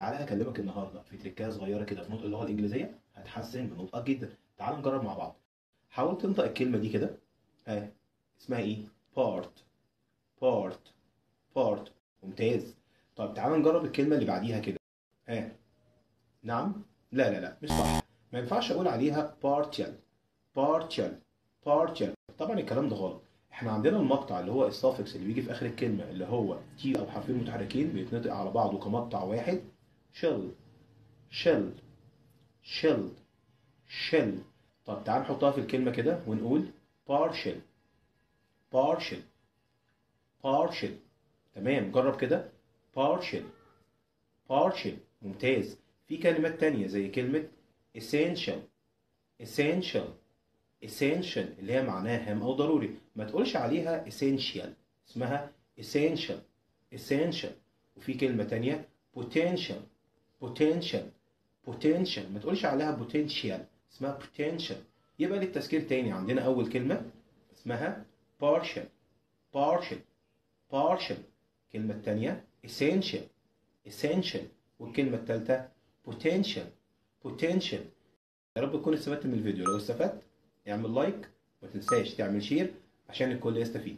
تعالى هكلمك النهارده في تريكايه صغيره كده في نطق اللغه الانجليزيه هتحسن من نطقك جدا. تعال نجرب مع بعض. حاول تنطق الكلمه دي كده. ها، اسمها ايه؟ بارت. بارت. بارت. ممتاز. طب تعال نجرب الكلمه اللي بعديها كده. ها. نعم. لا لا لا، مش صح. ما ينفعش اقول عليها partial. partial. partial. طبعا الكلام ده غلط. احنا عندنا المقطع اللي هو السافكس اللي بيجي في اخر الكلمه اللي هو تي او حرفين متحركين بيتنطق على بعضه كمقطع واحد. shell. shell. shell. shell. طب تعال نحطها في الكلمة كده ونقول partial. partial. partial. تمام، جرب كده. partial. partial. ممتاز. في كلمات تانية زي كلمة essential. essential. essential اللي هي معناها هام أو ضروري. ما تقولش عليها essential. اسمها essential. essential. وفي كلمة تانية potential. potential. potential. ما تقولش عليها potential. اسمها potential. يبقى للتذكير تاني عندنا أول كلمة اسمها partial. partial. partial. الكلمة التانية essential. essential. والكلمة التالتة potential. potential. يا رب تكون استفدت من الفيديو. لو استفدت اعمل لايك، ما تنساش تعمل شير عشان الكل يستفيد.